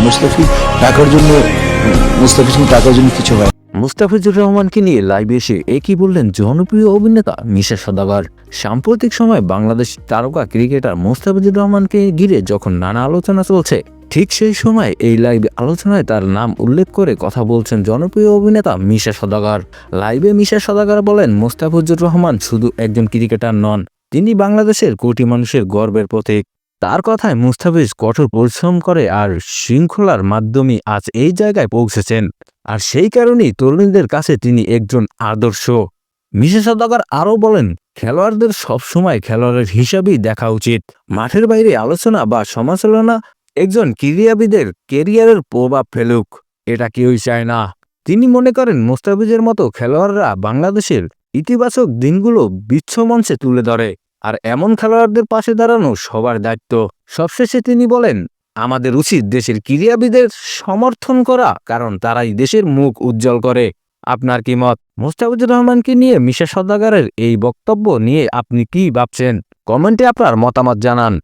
মুস্তাফিজকে টাকার জন্য কিছু হয়। মুস্তাফিজুর রহমানকে নিয়ে লাইভে এসে একই বললেন জনপ্রিয় অভিনেতা মিশা সওদাগর। সাম্প্রতিক সময় বাংলাদেশ তারকা ক্রিকেটার মুস্তাফিজুর রহমানকে ঘিরে যখন নানা আলোচনা চলছে, ঠিক সেই সময় এই লাইভ আলোচনায় তার নাম উল্লেখ করে কথা বলছেন জনপ্রিয় অভিনেতা মিশা সওদাগর। লাইভে মিশা সওদাগর বলেন, মুস্তাফিজুর রহমান শুধু একজন ক্রিকেটার নন, তিনি বাংলাদেশের কোটি মানুষের গর্বের প্রতীক। তার কথায় মুস্তাফিজ কঠোর পরিশ্রম করে আর শৃঙ্খলার মাধ্যমে আজ এই জায়গায় পৌঁছেছেন, আর সেই কারণেই তরুণীদের কাছে তিনি একজন আদর্শ। মিশা সওদাগর আরও বলেন, খেলোয়াড়দের সবসময় খেলোয়াড়ের হিসাবেই দেখা উচিত। মাঠের বাইরে আলোচনা বা সমালোচনা একজন ক্রীড়াবিদের কেরিয়ারের প্রভাব ফেলুক, এটা কেউই চায় না। তিনি মনে করেন মুস্তাফিজের মতো খেলোয়াড়রা বাংলাদেশের ইতিবাচক দিনগুলো বিশ্বমঞ্চে তুলে ধরে, আর এমন খেলোয়াড়দের পাশে দাঁড়ানো সবার দায়িত্ব। সবশেষে তিনি বলেন, আমাদের উচিত দেশের ক্রীড়াবিদের সমর্থন করা, কারণ তারাই দেশের মুখ উজ্জ্বল করে। আপনার কি মত? মুস্তাফিজুর রহমানকে নিয়ে মিশা সওদাগরের এই বক্তব্য নিয়ে আপনি কি ভাবছেন? কমেন্টে আপনার মতামত জানান।